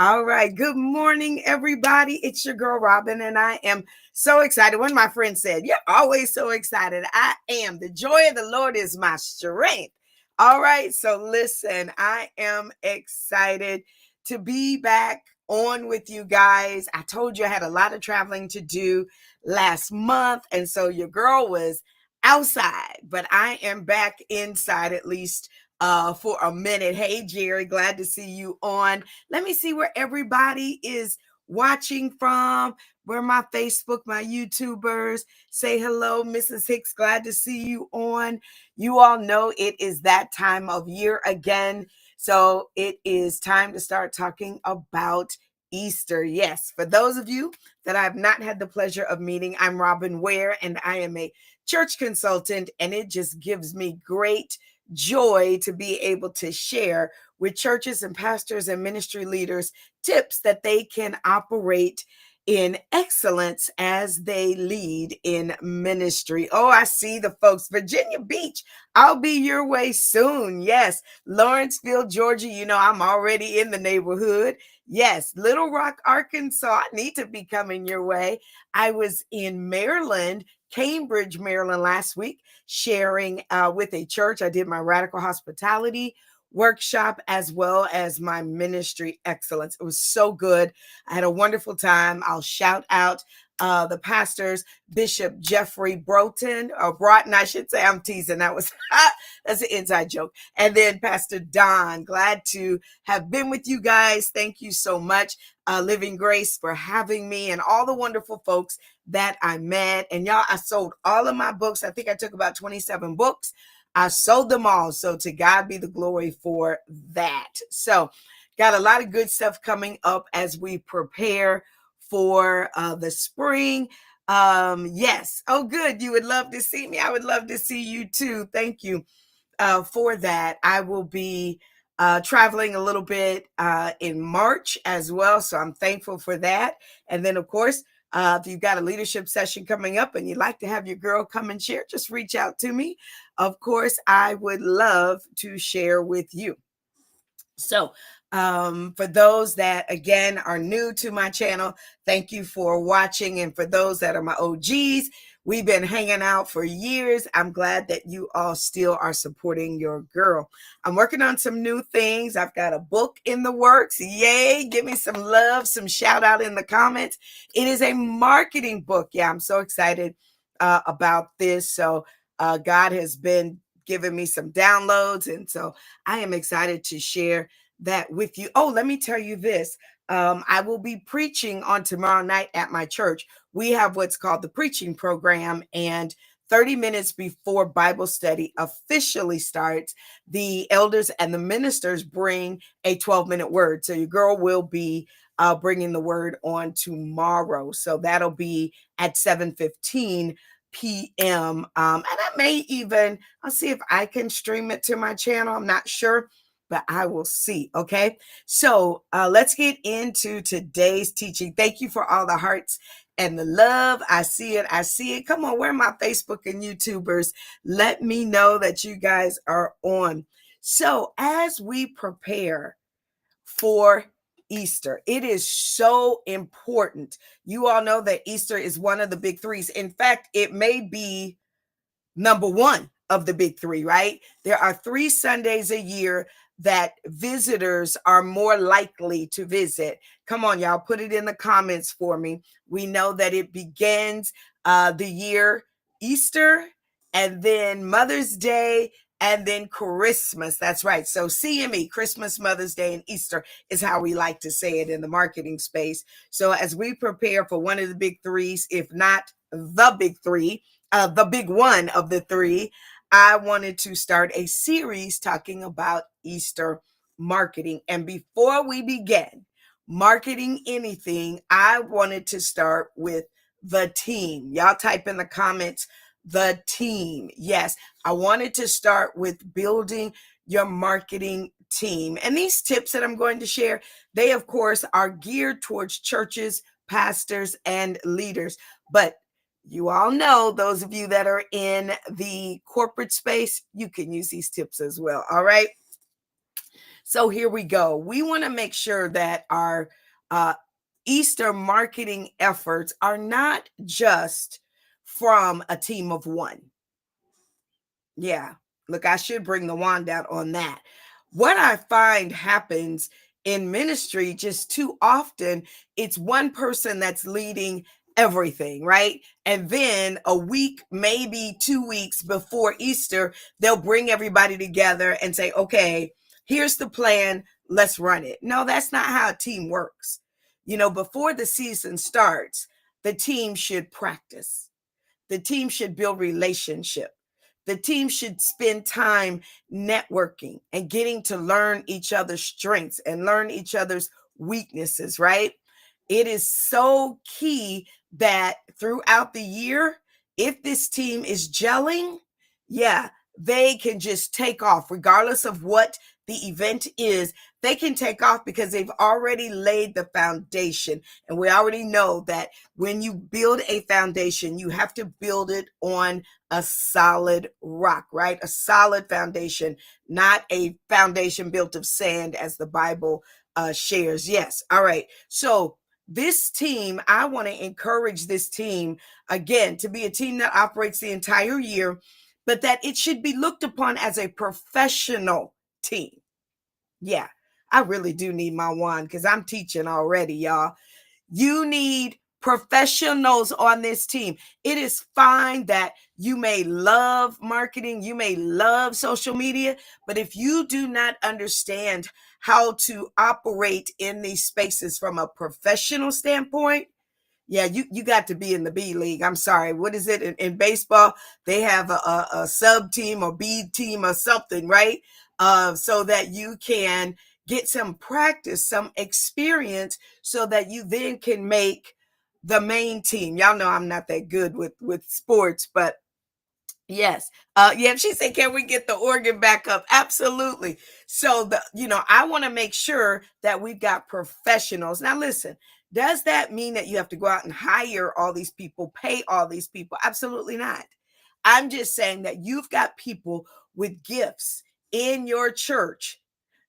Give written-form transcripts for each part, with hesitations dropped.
All right. Good morning, everybody. It's your girl, Robin, and I am so excited. One of my friends said, "You're always so excited." I am. The joy of the Lord is my strength. All right. So, listen, I am excited to be back on with you guys. I told you I had a lot of traveling to do last month, and so your girl was outside, but I am back inside at least for a minute. Hey, Jerry, glad to see you on. Let me see where everybody is watching from. Where my Facebook, my YouTubers. Say hello, Mrs. Hicks. Glad to see you on. You all know it is that time of year again. So it is time to start talking about Easter. Yes, for those of you that I have not had the pleasure of meeting, I'm Robin Ware and I am a church consultant, and it just gives me great joy to be able to share with churches and pastors and ministry leaders tips that they can operate in excellence as they lead in ministry. Oh, I see the folks. Virginia Beach, I'll be your way soon. Yes. Lawrenceville, Georgia, I'm already in the neighborhood. Yes. Little Rock, Arkansas, I need to be coming your way. I was in Maryland, Cambridge, Maryland last week, sharing with a church. I did my radical hospitality workshop as well as my ministry excellence. It was so good. I had a wonderful time. I'll shout out the pastors, Bishop Jeffrey Broughton, I should say. I'm teasing. That's an inside joke. And then Pastor Don, glad to have been with you guys. Thank you so much, Living Grace, for having me, and all the wonderful folks that I met. And y'all, I sold all of my books. I think I took about 27 books. I sold them all. So to God be the glory for that. So got a lot of good stuff coming up as we prepare for the spring. Yes. Oh, good. You would love to see me. I would love to see you too. Thank you for that. I will be traveling a little bit in March as well. So I'm thankful for that. And then, of course, if you've got a leadership session coming up and you'd like to have your girl come and share, just reach out to me. Of course, I would love to share with you. So, for those that, again, are new to my channel, thank you for watching. And for those that are my OGs, we've been hanging out for years. I'm glad that you all still are supporting your girl. I'm working on some new things. I've got a book in the works. Yay. Give me some love, some shout out in the comments. It is a marketing book. Yeah, I'm so excited about this. So God has been giving me some downloads. And so I am excited to share that with you. Oh, let me tell you this. I will be preaching on tomorrow night at my church. We have what's called the preaching program, and 30 minutes before Bible study officially starts, the elders and the ministers bring a 12-minute word. So your girl will be bringing the word on tomorrow. So that'll be at 7:15 p.m. And I may even, I'll see if I can stream it to my channel. I'm not sure, but I will see. Okay. So let's get into today's teaching. Thank you for all the hearts and the love. I see it. I see it. Come on, where are my Facebook and YouTubers? Let me know that you guys are on. So as we prepare for Easter, it is so important. You all know that Easter is one of the big threes. In fact, it may be number one of the big three, right? There are 3 Sundays a year that visitors are more likely to visit. Come on, y'all, put it in the comments for me. We know that it begins the year Easter, and then Mother's Day, and then Christmas. That's right. So CME, Christmas, Mother's Day, and Easter is how we like to say it in the marketing space. So as we prepare for one of the big threes, if not the big three, the big one of the 3, I wanted to start a series talking about Easter marketing. And before we begin marketing anything, I wanted to start with the team. Y'all type in the comments, the team. Yes, I wanted to start with building your marketing team. And these tips that I'm going to share, they, of course, are geared towards churches, pastors, and leaders. But you all know, those of you that are in the corporate space, you can use these tips as well. All right. So here we go. We want to make sure that our uh, Easter marketing efforts are not just from a team of one. Yeah. Look, I should bring the wand out on that. What I find happens in ministry just too often, it's one person that's leading everything, right? And then a week, maybe 2 weeks before Easter, they'll bring everybody together and say, okay, here's the plan. Let's run it. No, that's not how a team works. Before the season starts, the team should practice. The team should build relationship. The team should spend time networking and getting to learn each other's strengths and learn each other's weaknesses, right? It is so key that throughout the year, if this team is gelling, yeah, they can just take off regardless of what the event is. They can take off because they've already laid the foundation. And we already know that when you build a foundation, you have to build it on a solid rock, right? A solid foundation, not a foundation built of sand, as the Bible shares. Yes. All right. So this team, I want to encourage this team again to be a team that operates the entire year, but that it should be looked upon as a professional team. Yeah, I really do need my wand because I'm teaching already, y'all. You need professionals on this team. It is fine that you may love marketing, you may love social media, but if you do not understand how to operate in these spaces from a professional standpoint, yeah, you got to be in the B league. I'm sorry. What is it in baseball? They have a sub team or B team or something, right? So that you can get some practice, some experience, so that you then can make the main team. Y'all know I'm not that good with sports, but yes. Yeah, she said, can we get the organ back up? Absolutely. So I want to make sure that we've got professionals. Now listen, does that mean that you have to go out and hire all these people, pay all these people? Absolutely not. I'm just saying that you've got people with gifts in your church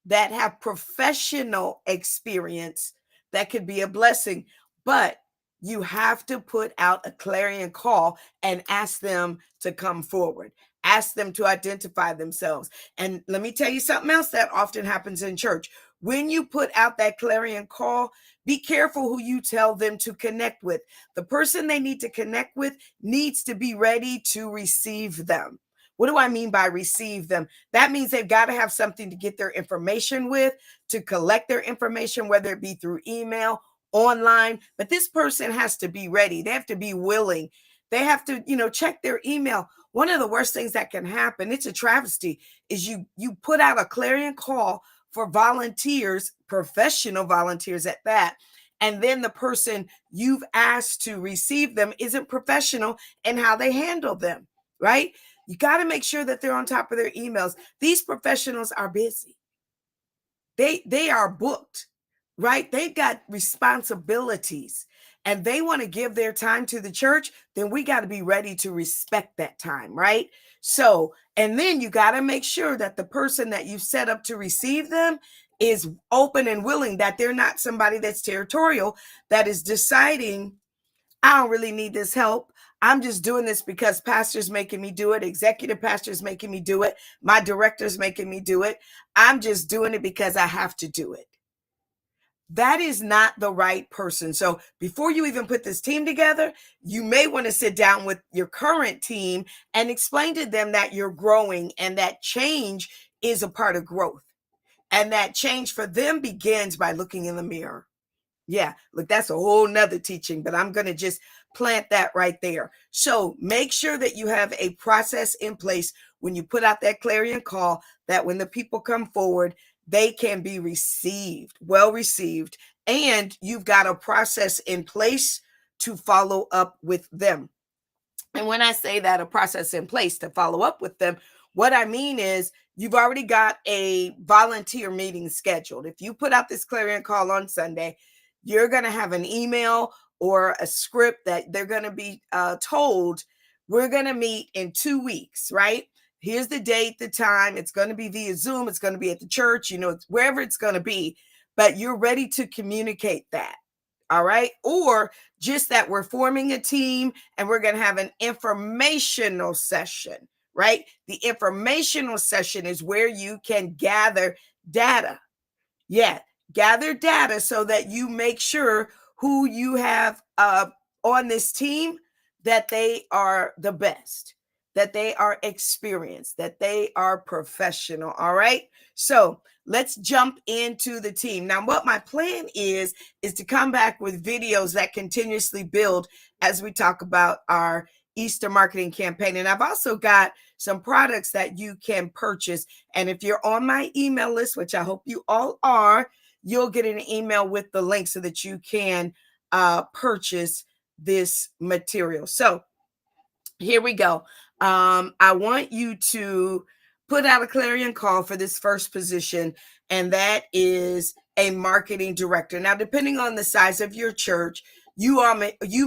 that have professional experience that could be a blessing, but you have to put out a clarion call and ask them to come forward. Ask them to identify themselves. And let me tell you something else that often happens in church. When you put out that clarion call, be careful who you tell them to connect with. The person they need to connect with needs to be ready to receive them. What do I mean by receive them? That means they've got to have something to get their information with, to collect their information, whether it be through email, online. But this person has to be ready. They have to be willing. They have to, check their email. One of the worst things that can happen, it's a travesty, is you put out a clarion call for volunteers, professional volunteers at that. And then the person you've asked to receive them isn't professional in how they handle them, right? You got to make sure that they're on top of their emails. These professionals are busy. They are booked, right? They've got responsibilities and they want to give their time to the church. Then we got to be ready to respect that time, right? So, and then you got to make sure that the person that you've set up to receive them is open and willing, that they're not somebody that's territorial, that is deciding, I don't really need this help. I'm just doing this because pastor's making me do it. Executive pastor's making me do it. My director's making me do it. I'm just doing it because I have to do it. That is not the right person. So before you even put this team together, you may want to sit down with your current team and explain to them that you're growing and that change is a part of growth. And that change for them begins by looking in the mirror. Yeah, look, that's a whole nother teaching, but I'm going to just plant that right there. So make sure that you have a process in place when you put out that clarion call, that when the people come forward, they can be received, well received, and you've got a process in place to follow up with them. And when I say that, a process in place to follow up with them, what I mean is you've already got a volunteer meeting scheduled. If you put out this clarion call on Sunday, you're going to have an email or a script that they're going to be told, we're going to meet in 2 weeks, right? Here's the date, the time. It's going to be via Zoom. It's going to be at the church, wherever it's going to be. But you're ready to communicate that. All right. Or just that we're forming a team and we're going to have an informational session, right? The informational session is where you can gather data. Yeah. Gather data so that you make sure who you have on this team, that they are the best, that they are experienced, that they are professional. All right. So let's jump into the team. Now, what my plan is to come back with videos that continuously build as we talk about our Easter marketing campaign. And I've also got some products that you can purchase. And if you're on my email list, which I hope you all are, you'll get an email with the link so that you can purchase this material. So here we go. I want you to put out a clarion call for this first position, and that is a marketing director. Now, depending on the size of your church, you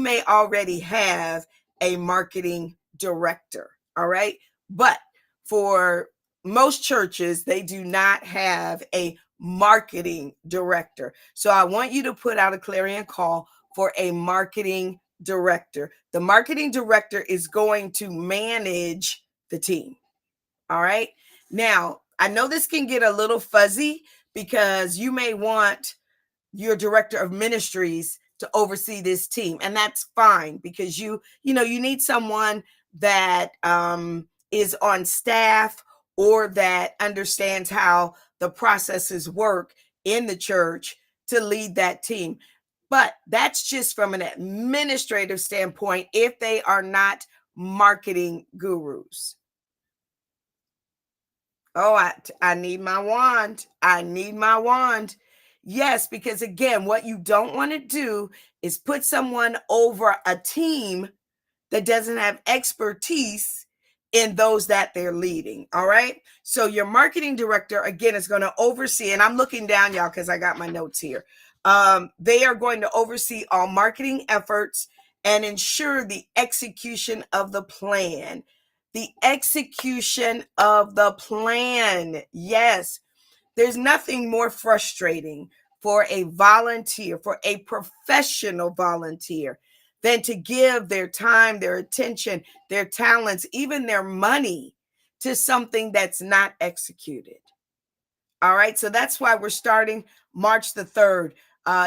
may already have a marketing director. All right. But for most churches, they do not have a marketing director. So I want you to put out a clarion call for a marketing director. The marketing director is going to manage the team. All right. Now, I know this can get a little fuzzy because you may want your director of ministries to oversee this team, and that's fine because you need someone that is on staff or that understands how the processes work in the church to lead that team. But that's just from an administrative standpoint if they are not marketing gurus. Oh, I need my wand. I need my wand. Yes, because again, what you don't want to do is put someone over a team that doesn't have expertise in those that they're leading. All right. So your marketing director, again, is going to oversee, and I'm looking down, y'all, because I got my notes here. They are going to oversee all marketing efforts and ensure the execution of the plan. The execution of the plan. Yes. There's nothing more frustrating for a volunteer, for a professional volunteer, than to give their time, their attention, their talents, even their money to something that's not executed. All right. So that's why we're starting March the 3rd.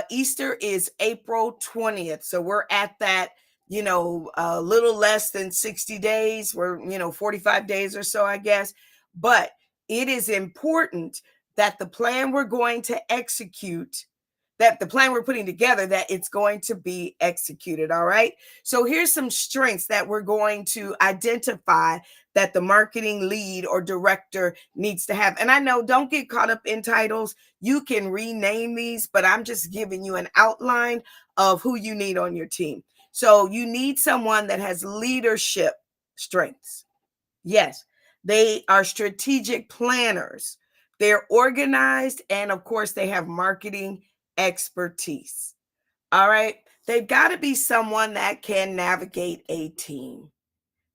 Easter is April 20th. So we're at that, a little less than 60 days. We're, 45 days or so, I guess. But it is important that the plan we're going to execute, that the plan we're putting together, that it's going to be executed. All right. So here's some strengths that we're going to identify that the marketing lead or director needs to have. And I know, don't get caught up in titles. You can rename these, but I'm just giving you an outline of who you need on your team. So you need someone that has leadership strengths. Yes, they are strategic planners. They're organized. And of course, they have marketing expertise. All right. They've got to be someone that can navigate a team.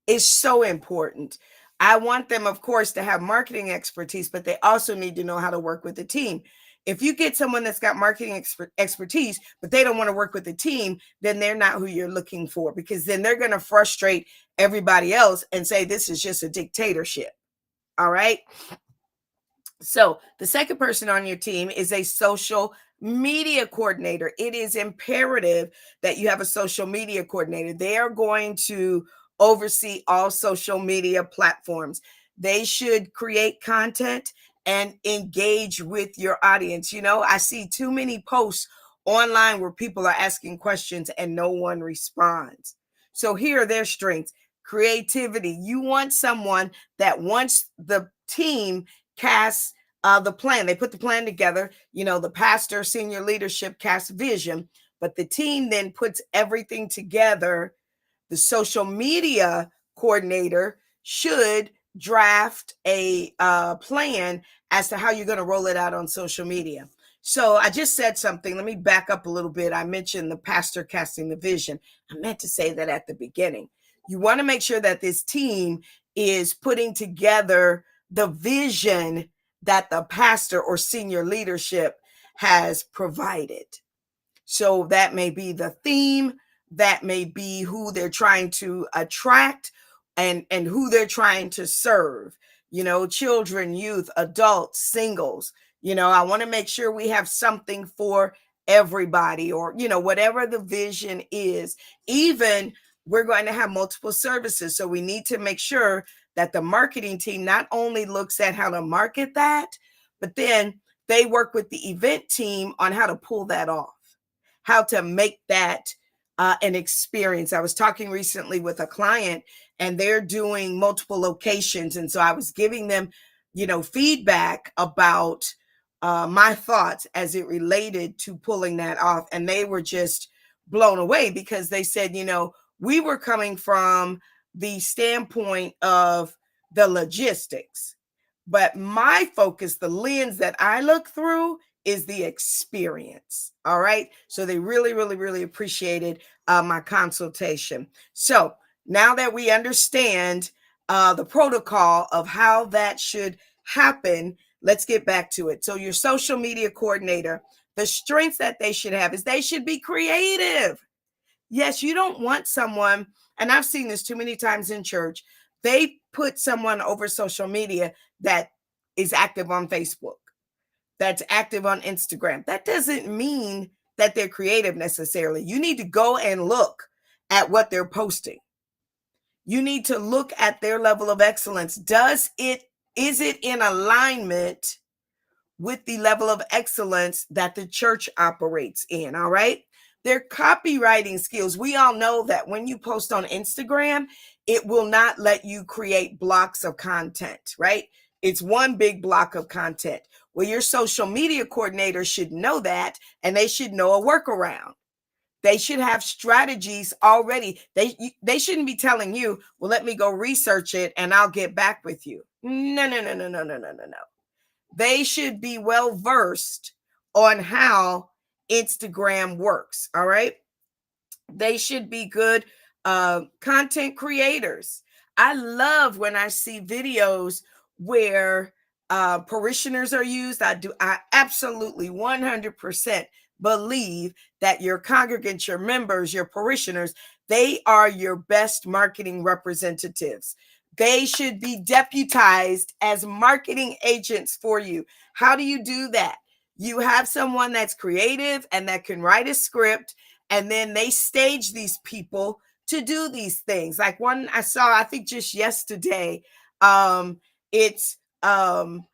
It's so important. I want them, of course, to have marketing expertise, but they also need to know how to work with the team. If you get someone that's got marketing expertise, but they don't want to work with the team, then they're not who you're looking for, because then they're going to frustrate everybody else and say, this is just a dictatorship. All right. So the second person on your team is a social media coordinator. It is imperative that you have a social media coordinator. They are going to oversee all social media platforms. They should create content and engage with your audience. I see too many posts online where people are asking questions and no one responds. So here are their strengths. Creativity. You want someone that once the team casts the plan, they put the plan together, the pastor, senior leadership casts vision, but the team then puts everything together. The social media coordinator should draft a plan as to how you're going to roll it out on social media. So I just said something. Let me back up a little bit. I mentioned the pastor casting the vision. I meant to say that at the beginning. You want to make sure that this team is putting together the vision that the pastor or senior leadership has provided. So that may be the theme, that may be who they're trying to attract and who they're trying to serve, children, youth, adults, singles. I want to make sure we have something for everybody, or whatever the vision is. Even we're going to have multiple services, so we need to make sure that the marketing team not only looks at how to market that, but then they work with the event team on how to pull that off, how to make that an experience. I was talking recently with a client, and they're doing multiple locations. And so I was giving them, feedback about my thoughts as it related to pulling that off. And they were just blown away, because they said, we were coming from the standpoint of the logistics, but my focus, the lens that I look through, is the experience. All right. So they really, really, really appreciated my consultation. So now that we understand the protocol of how that should happen, let's get back to it. So your social media coordinator, the strengths that they should have is they should be creative. Yes, you don't want someone, and I've seen this too many times in church, they put someone over social media that is active on Facebook, that's active on Instagram. That doesn't mean that they're creative necessarily. You need to go and look at what they're posting. You need to look at their level of excellence. Is it in alignment with the level of excellence that the church operates in? All right. Their copywriting skills. We all know that when you post on Instagram, it will not let you create blocks of content, right? It's one big block of content. Well, your social media coordinator should know that, and they should know a workaround. They should have strategies already. They shouldn't be telling you, well, let me go research it and I'll get back with you. No. They should be well versed on how Instagram works. All right. They should be good content creators. I love when I see videos where parishioners are used. I absolutely 100% believe that your congregants, your members, your parishioners, they are your best marketing representatives. They should be deputized as marketing agents for you. How do you do that? You have someone that's creative and that can write a script, and then they stage these people to do these things. Like one I saw, I think just yesterday, it's thank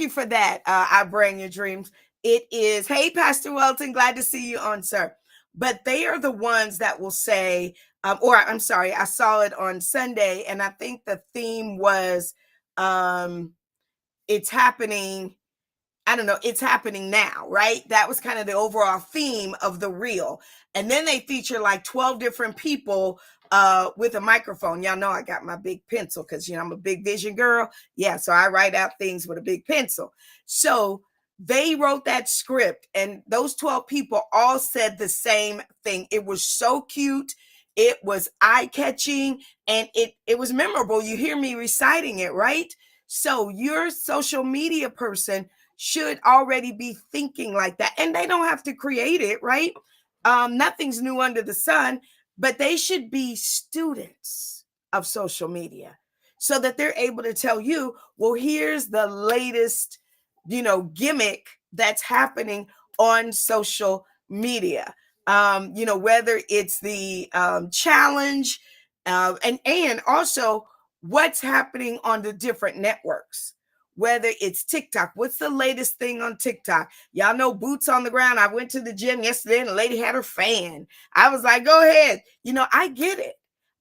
you for that. I bring your dreams. It is, hey, Pastor Welton, glad to see you on, sir. But they are the ones that will say, I saw it on Sunday, and I think the theme was, it's happening. I don't know, it's happening now, right? That was kind of the overall theme of the reel. And then they feature like 12 different people with a microphone. Y'all know I got my big pencil because, I'm a big vision girl. Yeah, so I write out things with a big pencil. So they wrote that script, and those 12 people all said the same thing. It was so cute. It was eye-catching, and it was memorable. You hear me reciting it, right? So your social media person should already be thinking like that. And they don't have to create it, right? Nothing's new under the sun, but they should be students of social media so that they're able to tell you, well, here's the latest, gimmick that's happening on social media. Whether it's the challenge and also what's happening on the different networks. Whether it's TikTok, what's the latest thing on TikTok? Y'all know boots on the ground. I went to the gym yesterday and the lady had her fan. I was like, go ahead. I get it.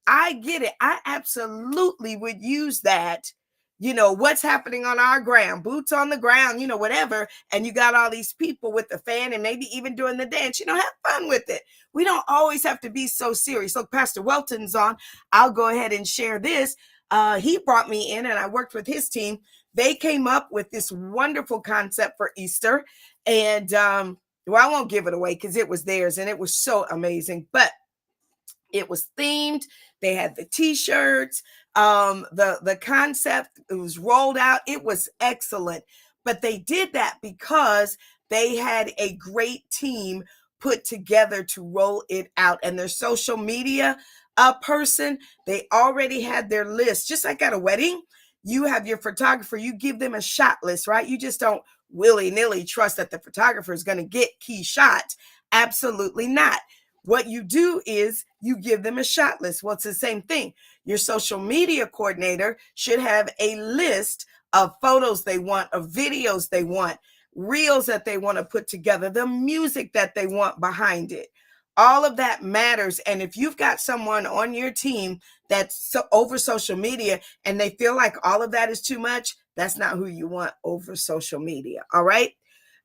I absolutely would use that. What's happening on our ground, boots on the ground, whatever. And you got all these people with the fan and maybe even doing the dance, have fun with it. We don't always have to be so serious. Look, Pastor Welton's on. I'll go ahead and share this. He brought me in and I worked with his team. They came up with this wonderful concept for Easter. And I won't give it away because it was theirs and it was so amazing. But It was themed. They had the t-shirts, the concept, it was rolled out. It was excellent. But they did that because they had a great team put together to roll it out. And their social media person, they already had their list. Just like at a wedding, you have your photographer, you give them a shot list, right? You just don't willy-nilly trust that the photographer is going to get key shots. Absolutely not. What you do is you give them a shot list. Well, it's the same thing. Your social media coordinator should have a list of photos they want, of videos they want, reels that they want to put together, the music that they want behind it. All of that matters. And if you've got someone on your team that's over social media and they feel like all of that is too much, that's not who you want over social media. All right.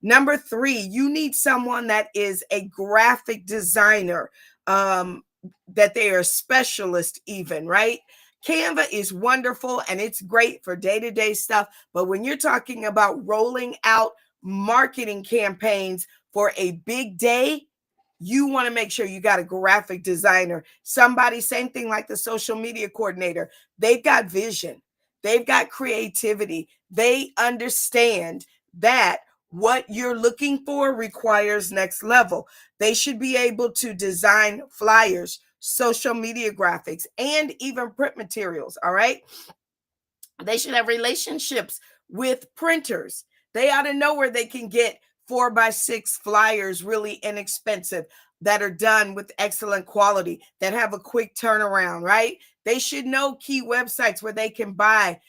Number 3, you need someone that is a graphic designer, that they are a specialist even, right? Canva is wonderful and it's great for day-to-day stuff. But when you're talking about rolling out marketing campaigns for a big day, you want to make sure you got a graphic designer, somebody, same thing like the social media coordinator. They've got vision. They've got creativity. They understand that what you're looking for requires next level. They should be able to design flyers, social media graphics, and even print materials. All right. They should have relationships with printers. They ought to know where they can get 4x6 flyers really inexpensive that are done with excellent quality, that have a quick turnaround, right? They should know key websites where they can buy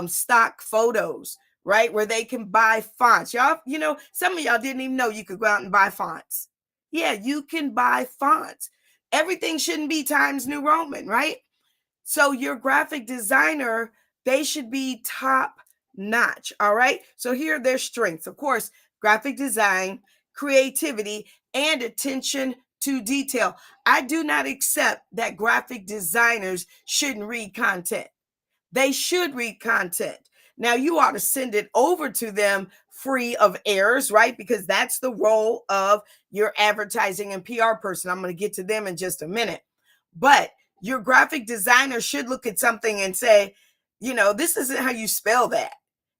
stock photos, right? Where they can buy fonts. Y'all, some of y'all didn't even know you could go out and buy fonts. Yeah, you can buy fonts. Everything shouldn't be Times New Roman, right? So your graphic designer, they should be top notch. All right. So here are their strengths. Of course, graphic design, creativity, and attention to detail. I do not accept that graphic designers shouldn't read content. They should read content. Now, you ought to send it over to them free of errors, right? Because that's the role of your advertising and PR person. I'm going to get to them in just a minute. But your graphic designer should look at something and say, this isn't how you spell that.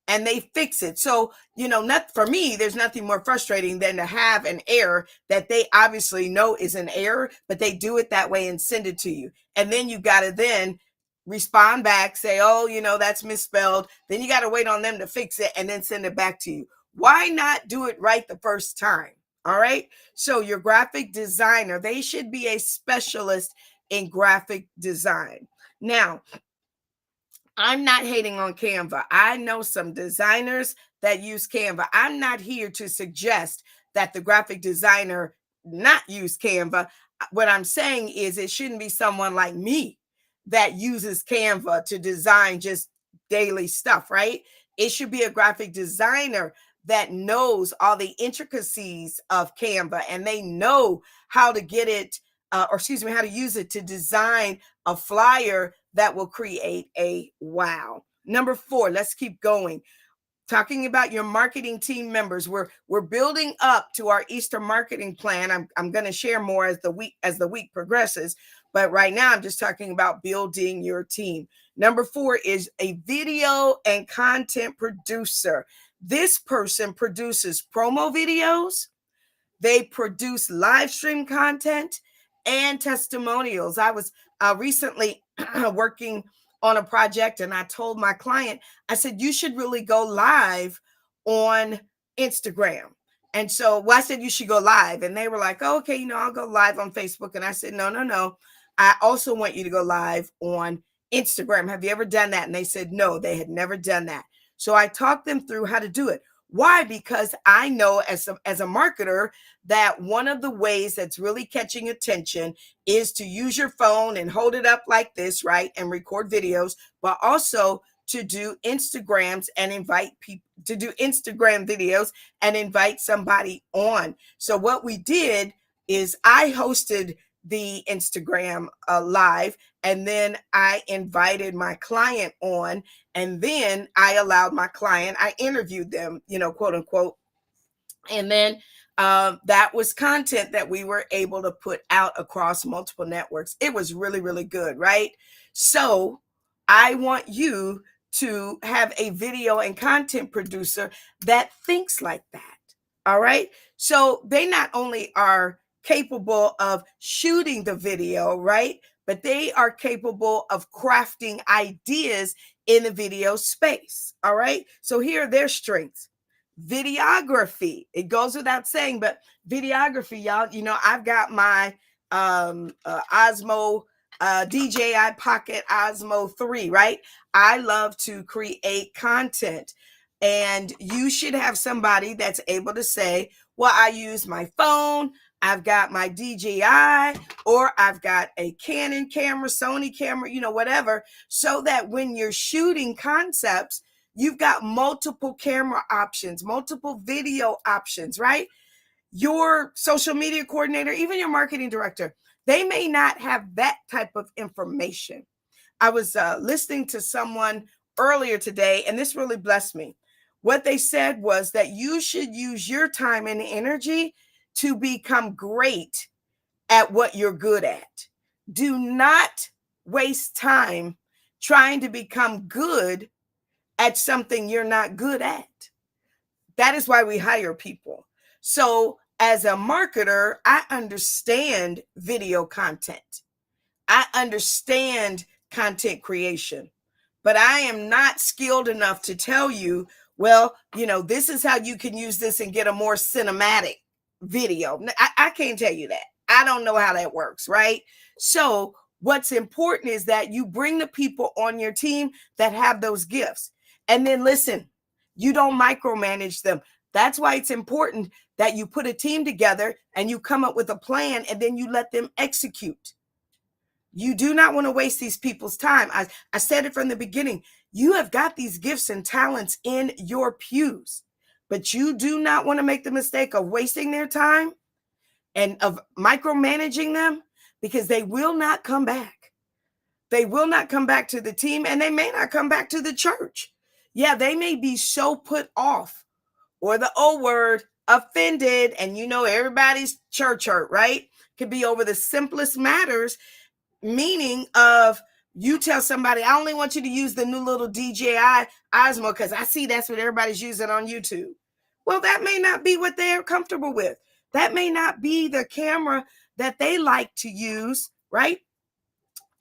And they fix it. So, not for me, there's nothing more frustrating than to have an error that they obviously know is an error, but they do it that way and send it to you. And then you got to then respond back, say, oh, that's misspelled. Then you got to wait on them to fix it and then send it back to you. Why not do it right the first time? All right. So your graphic designer, they should be a specialist in graphic design. Now, I'm not hating on Canva. I know some designers that use Canva. I'm not here to suggest that the graphic designer not use Canva. What I'm saying is it shouldn't be someone like me that uses Canva to design just daily stuff, right? It should be a graphic designer that knows all the intricacies of Canva and they know how to get it, how to use it to design a flyer that will create a wow. Number 4, let's keep going. Talking about your marketing team members, we're building up to our Easter marketing plan. I'm going to share more as the week progresses, but right now I'm just talking about building your team. Number 4 is a video and content producer. This person produces promo videos. They produce live stream content and testimonials. I was recently working on a project and I told my client, I said, you should really go live on Instagram. And so I said, you should go live. And they were like, oh, okay, I'll go live on Facebook. And I said, no. I also want you to go live on Instagram. Have you ever done that? And they said, no, they had never done that. So I talked them through how to do it. Why? Because I know as a marketer that one of the ways that's really catching attention is to use your phone and hold it up like this, right? And record videos, but also to do Instagrams and invite people to do Instagram videos and invite somebody on. So what we did is I hosted the Instagram live, and then I invited my client on, and then I allowed my client, I interviewed them, quote unquote, and then That was content that we were able to put out across multiple networks. It was really, really good, right? So I want you to have a video and content producer that thinks like that. All right. So they not only are capable of shooting the video, right? But they are capable of crafting ideas in the video space. All right. So here are their strengths. Videography. It goes without saying, but videography, y'all, you know, I've got my Osmo DJI Pocket Osmo 3, right? I love to create content. And you should have somebody that's able to say, well, I use my phone, I've got my DJI, or I've got a Canon camera, Sony camera, you know, whatever, so that when you're shooting concepts, you've got multiple camera options, multiple video options, right? Your social media coordinator, even your marketing director, they may not have that type of information. I was listening to someone earlier today, and this really blessed me. What they said was that you should use your time and energy to become great at what you're good at. Do not waste time trying to become good at something you're not good at. That is why we hire people. So as a marketer, I understand video content. I understand content creation, but I am not skilled enough to tell you, well, you know, this is how you can use this and get a more cinematic video. I can't tell you that. I don't know how that works, right? So what's important is that you bring the people on your team that have those gifts. And then listen, you don't micromanage them. That's why it's important that you put a team together and you come up with a plan and then you let them execute. You do not want to waste these people's time. I said it from the beginning. You have got these gifts and talents in your pews, but you do not want to make the mistake of wasting their time and of micromanaging them, because they will not come back. They will not come back to the team, and they may not come back to the church. Yeah, they may be so put off, or the O word, offended, and you know everybody's church hurt, right? Could be over the simplest matters, meaning of you tell somebody, I only want you to use the new little DJI Osmo because I see that's what everybody's using on YouTube. Well, that may not be what they're comfortable with. That may not be the camera that they like to use, right?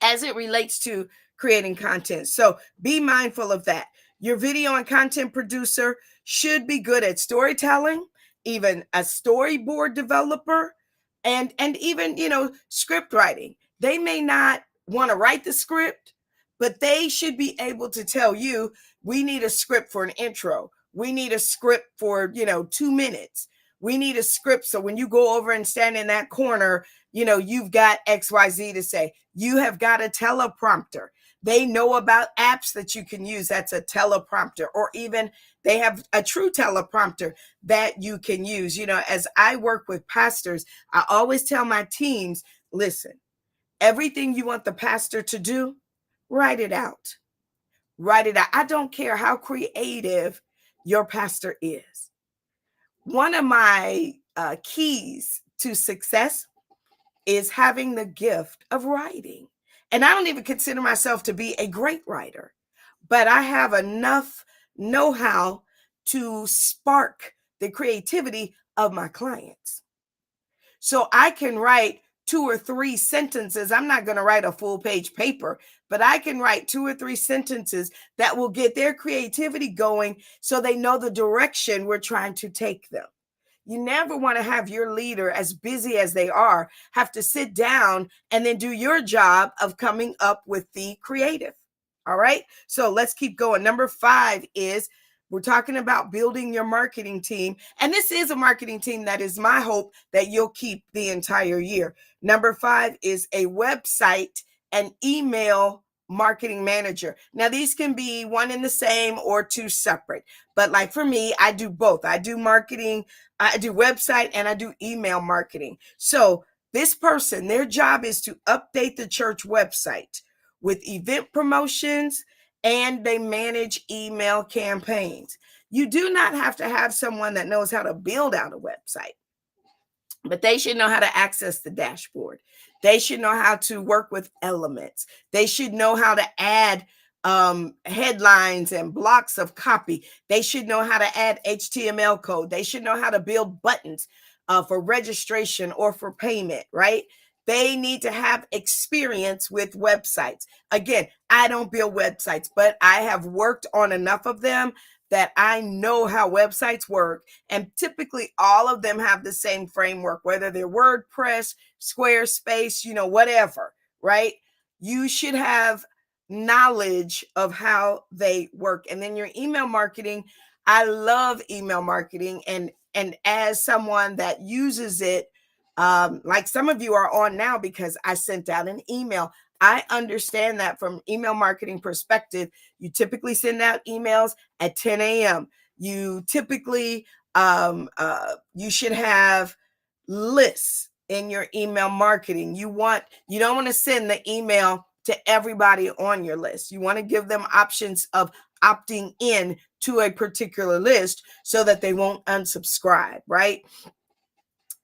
As it relates to creating content. So be mindful of that. Your video and content producer should be good at storytelling, even a storyboard developer, and even, you know, script writing. They may not want to write the script, but they should be able to tell you, we need a script for an intro. We need a script for, you know, 2 minutes. We need a script so when you go over and stand in that corner, you know, you've got XYZ to say. You have got a teleprompter. They know about apps that you can use. That's a teleprompter, or even they have a true teleprompter that you can use. You know, as I work with pastors, I always tell my teams, listen, everything you want the pastor to do, write it out. Write it out. I don't care how creative your pastor is. One of my keys to success is having the gift of writing. And I don't even consider myself to be a great writer, but I have enough know-how to spark the creativity of my clients. So I can write 2 or 3 sentences. I'm not going to write a full page paper, but I can write 2 or 3 sentences that will get their creativity going so they know the direction we're trying to take them. You never want to have your leader, as busy as they are, have to sit down and then do your job of coming up with the creative. All right. So let's keep going. Number 5 is we're talking about building your marketing team. And this is a marketing team that is my hope that you'll keep the entire year. Number 5 is a website and email marketing manager. Now, these can be one and the same or 2 separate. But like for me, I do both. I do marketing, I do website, and I do email marketing. So this person, their job is to update the church website with event promotions, and they manage email campaigns. You do not have to have someone that knows how to build out a website. but they should know how to access the dashboard. They should know how to work with elements. They should know how to add headlines and blocks of copy. They should know how to add HTML code. They should know how to build buttons for registration or for payment, right? They need to have experience with websites. Again, I don't build websites, but I have worked on enough of them that I know how websites work. And typically all of them have the same framework, whether they're WordPress, Squarespace, whatever, right? You should have knowledge of how they work. And then your email marketing, I love email marketing. And as someone that uses it, like some of you are on now because I sent out an email. I understand that from email marketing perspective, you typically send out emails at 10 a.m. You typically, you should have lists in your email marketing. You don't want to send the email to everybody on your list. You want to give them options of opting in to a particular list so that they won't unsubscribe, right?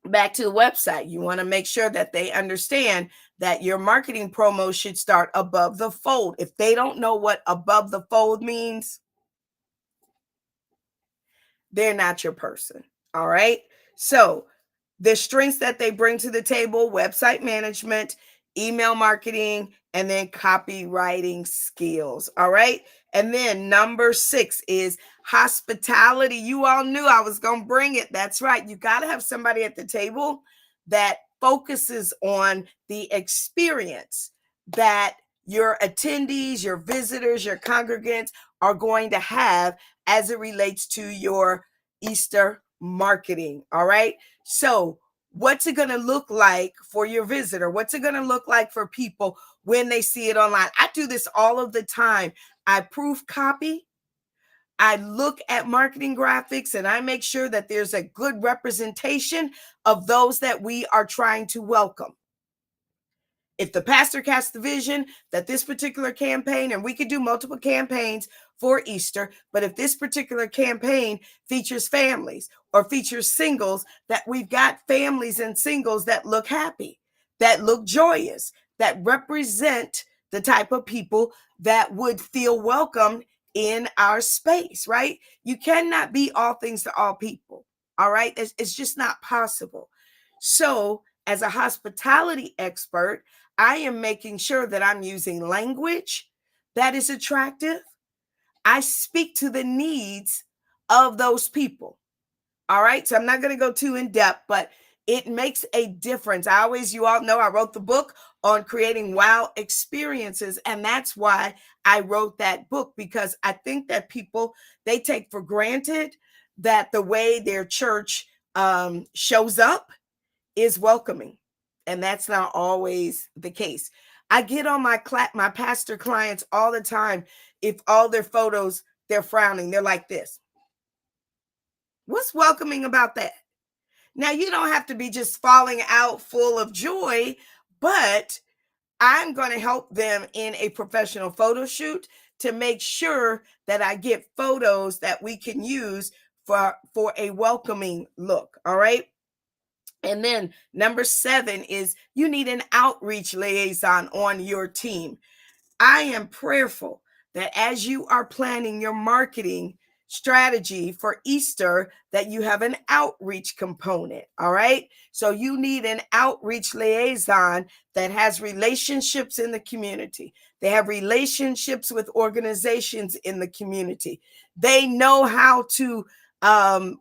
Back to the website, you want to make sure that they understand that your marketing promo should start above the fold. If they don't know what above the fold means, they're not your person. All right. So the strengths that they bring to the table: website management, email marketing, and then copywriting skills. All right. And then number 6 is hospitality. You all knew I was going to bring it. That's right. You got to have somebody at the table that focuses on the experience that your attendees, your visitors, your congregants are going to have as it relates to your Easter marketing. All right. So what's it going to look like for your visitor? What's it going to look like for people when they see it online? I do this all of the time. I proof copy. I look at marketing graphics and I make sure that there's a good representation of those that we are trying to welcome. If the pastor casts the vision that this particular campaign, and we could do multiple campaigns for Easter, but if this particular campaign features families or features singles, that we've got families and singles that look happy, that look joyous, that represent the type of people that would feel welcome in our space, right? You cannot be all things to all people, all right? It's just not possible. So as a hospitality expert, I am making sure that I'm using language that is attractive. I speak to the needs of those people. All right. So I'm not going to go too in depth, but it makes a difference. You all know I wrote the book on creating wow experiences. And that's why I wrote that book, because I think that people, they take for granted that the way their church shows up is welcoming. And that's not always the case. I get on my pastor clients all the time. If all their photos, they're frowning, they're like this. What's welcoming about that? Now, you don't have to be just falling out full of joy, but I'm going to help them in a professional photo shoot to make sure that I get photos that we can use for a welcoming look. All right. And then number 7 is you need an outreach liaison on your team. I am prayerful that as you are planning your marketing strategy for Easter, that you have an outreach component. All right. So you need an outreach liaison that has relationships in the community. They have relationships with organizations in the community. They know how to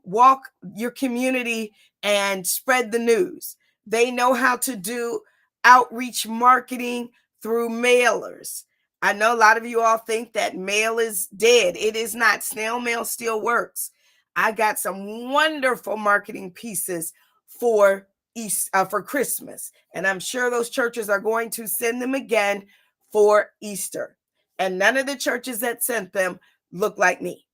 walk your community and spread the news. They know how to do outreach marketing through mailers. I know a lot of you all think that mail is dead. It is not. Snail mail still works. I got some wonderful marketing pieces for Christmas, and I'm sure those churches are going to send them again for Easter. And none of the churches that sent them look like me.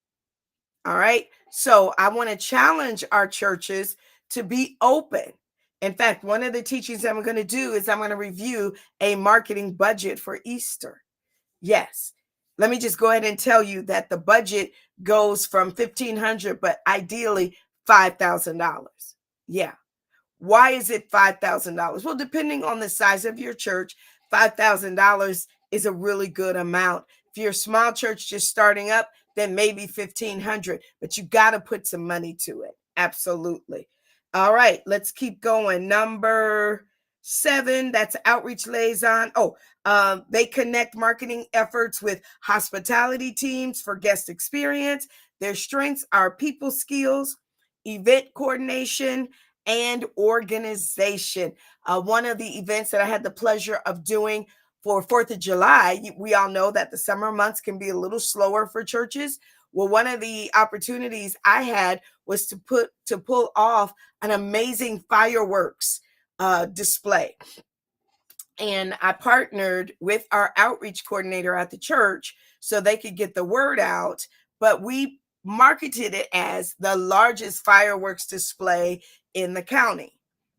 All right. So I want to challenge our churches to be open. In fact, one of the teachings I'm going to do is I'm going to review a marketing budget for Easter. Yes. Let me just go ahead and tell you that the budget goes from $1,500, but ideally $5,000. Yeah. Why is it $5,000? Well, depending on the size of your church, $5,000 is a really good amount. If you're a small church just starting up, then maybe $1,500, but you got to put some money to it. Absolutely. All right, let's keep going. Number 7, that's outreach liaison. They connect marketing efforts with hospitality teams for guest experience. Their strengths are people skills, event coordination, and organization. One of the events that I had the pleasure of doing for 4th of July, we all know that the summer months can be a little slower for churches. Well, one of the opportunities I had was to pull off an amazing fireworks display. And I partnered with our outreach coordinator at the church so they could get the word out, but we marketed it as the largest fireworks display in the county.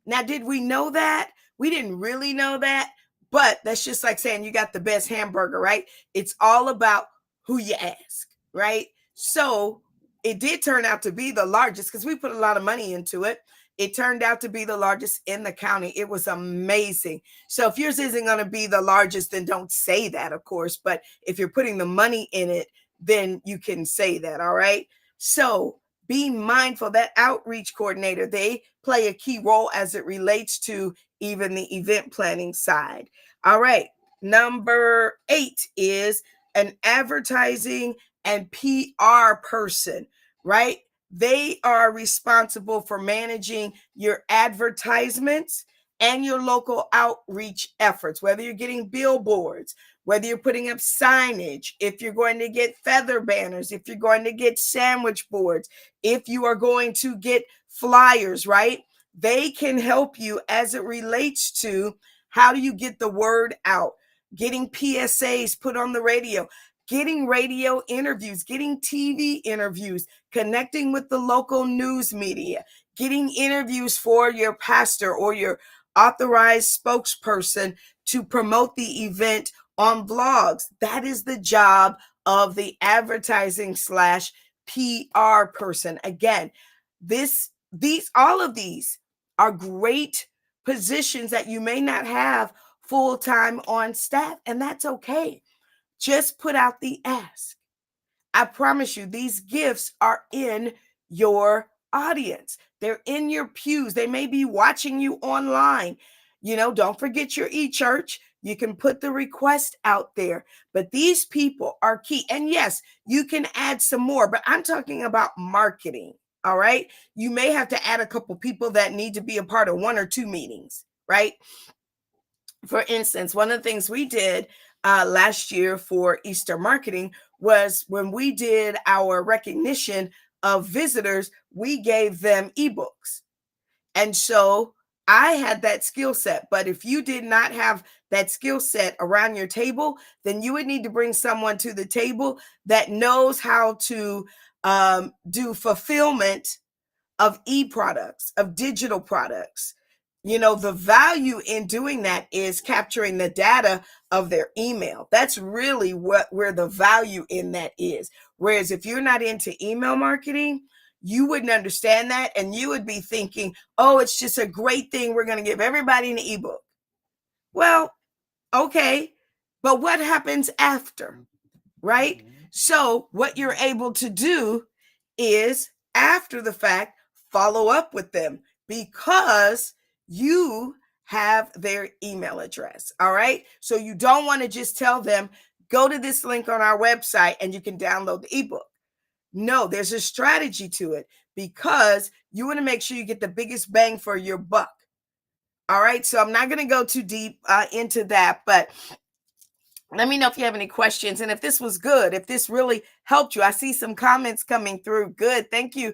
Now, did we know that? We didn't really know that, but that's just like saying you got the best hamburger, right? It's all about who you ask, right? So it did turn out to be the largest because we put a lot of money into it. It turned out to be the largest in the county. It was amazing. So if yours isn't going to be the largest, then don't say that, of course. But if you're putting the money in it, then you can say that, all right? So be mindful that outreach coordinator, they play a key role as it relates to even the event planning side. All right. Number 8 is an advertising and PR person, right? They are responsible for managing your advertisements and your local outreach efforts, whether you're getting billboards, whether you're putting up signage, if you're going to get feather banners, if you're going to get sandwich boards, if you are going to get flyers, right? They can help you as it relates to how do you get the word out, getting PSAs put on the radio, getting radio interviews, getting TV interviews, connecting with the local news media, getting interviews for your pastor or your authorized spokesperson to promote the event on vlogs. That is the job of the advertising / PR person. Again, all of these are great positions that you may not have full-time on staff, and that's okay. Just put out the ask. I promise you, these gifts are in your audience. They're in your pews. They may be watching you online. Don't forget your e-church. You can put the request out there. But these people are key. And yes, you can add some more, but I'm talking about marketing. All right. You may have to add a couple people that need to be a part of 1 or 2 meetings, right? For instance, one of the things we did last year for Easter marketing was when we did our recognition of visitors, we gave them ebooks. And so I had that skill set. But if you did not have that skill set around your table, then you would need to bring someone to the table that knows how to do fulfillment of e-products, of digital products. The value in doing that is capturing the data of their email. That's really where the value in that is. Whereas if you're not into email marketing, you wouldn't understand that. And you would be thinking, oh, it's just a great thing. We're going to give everybody an ebook. Well, okay. But what happens after, right? So what you're able to do is after the fact, follow up with them because you have their email address. All right. So you don't want to just tell them, go to this link on our website and you can download the ebook. No, there's a strategy to it because you want to make sure you get the biggest bang for your buck. All right. So I'm not going to go too deep into that, but let me know if you have any questions and if this was good, if this really helped you. I see some comments coming through. Good. Thank you,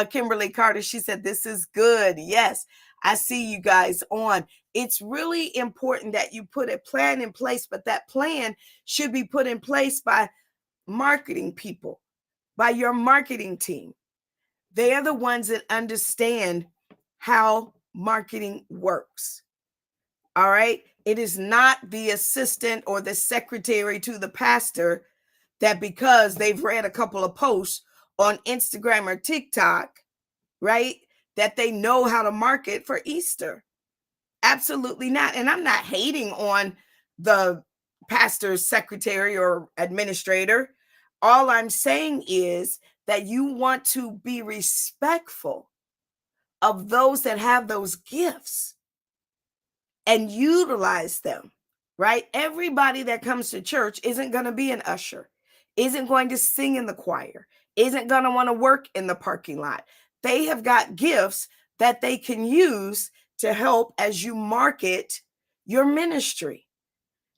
Kimberly Carter. She said, this is good. Yes, I see you guys on. It's really important that you put a plan in place, but that plan should be put in place by marketing people, by your marketing team. They are the ones that understand how marketing works. All right. It is not the assistant or the secretary to the pastor that because they've read a couple of posts on Instagram or TikTok, right, that they know how to market for Easter. Absolutely not. And I'm not hating on the pastor's secretary or administrator. All I'm saying is that you want to be respectful of those that have those gifts and utilize them, right? Everybody that comes to church isn't going to be an usher, isn't going to sing in the choir, isn't going to want to work in the parking lot. They have got gifts that they can use to help as you market your ministry,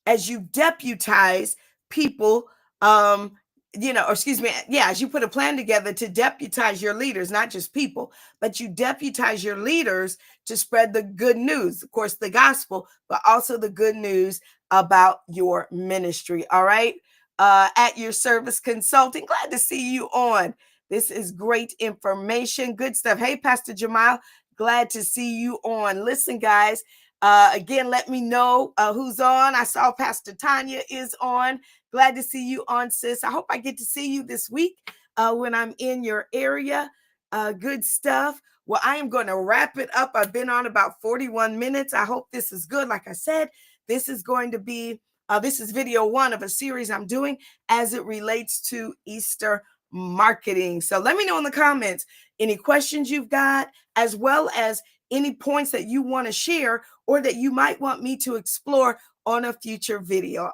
as you deputize people, as you put a plan together to deputize your leaders, not just people, but you deputize your leaders to spread the good news, of course, the gospel, but also the good news about your ministry. All right. At your service consulting, glad to see you on. This is great information, good stuff. Hey, Pastor Jamal, glad to see you on. Listen, guys, again, let me know who's on. I saw Pastor Tanya is on. Glad to see you on, sis. I hope I get to see you this week when I'm in your area. Good stuff. Well, I am going to wrap it up. I've been on about 41 minutes. I hope this is good. Like I said, this is going to be, this is video one of a series I'm doing as it relates to Easter marketing. So let me know in the comments any questions you've got, as well as any points that you want to share or that you might want me to explore on a future video.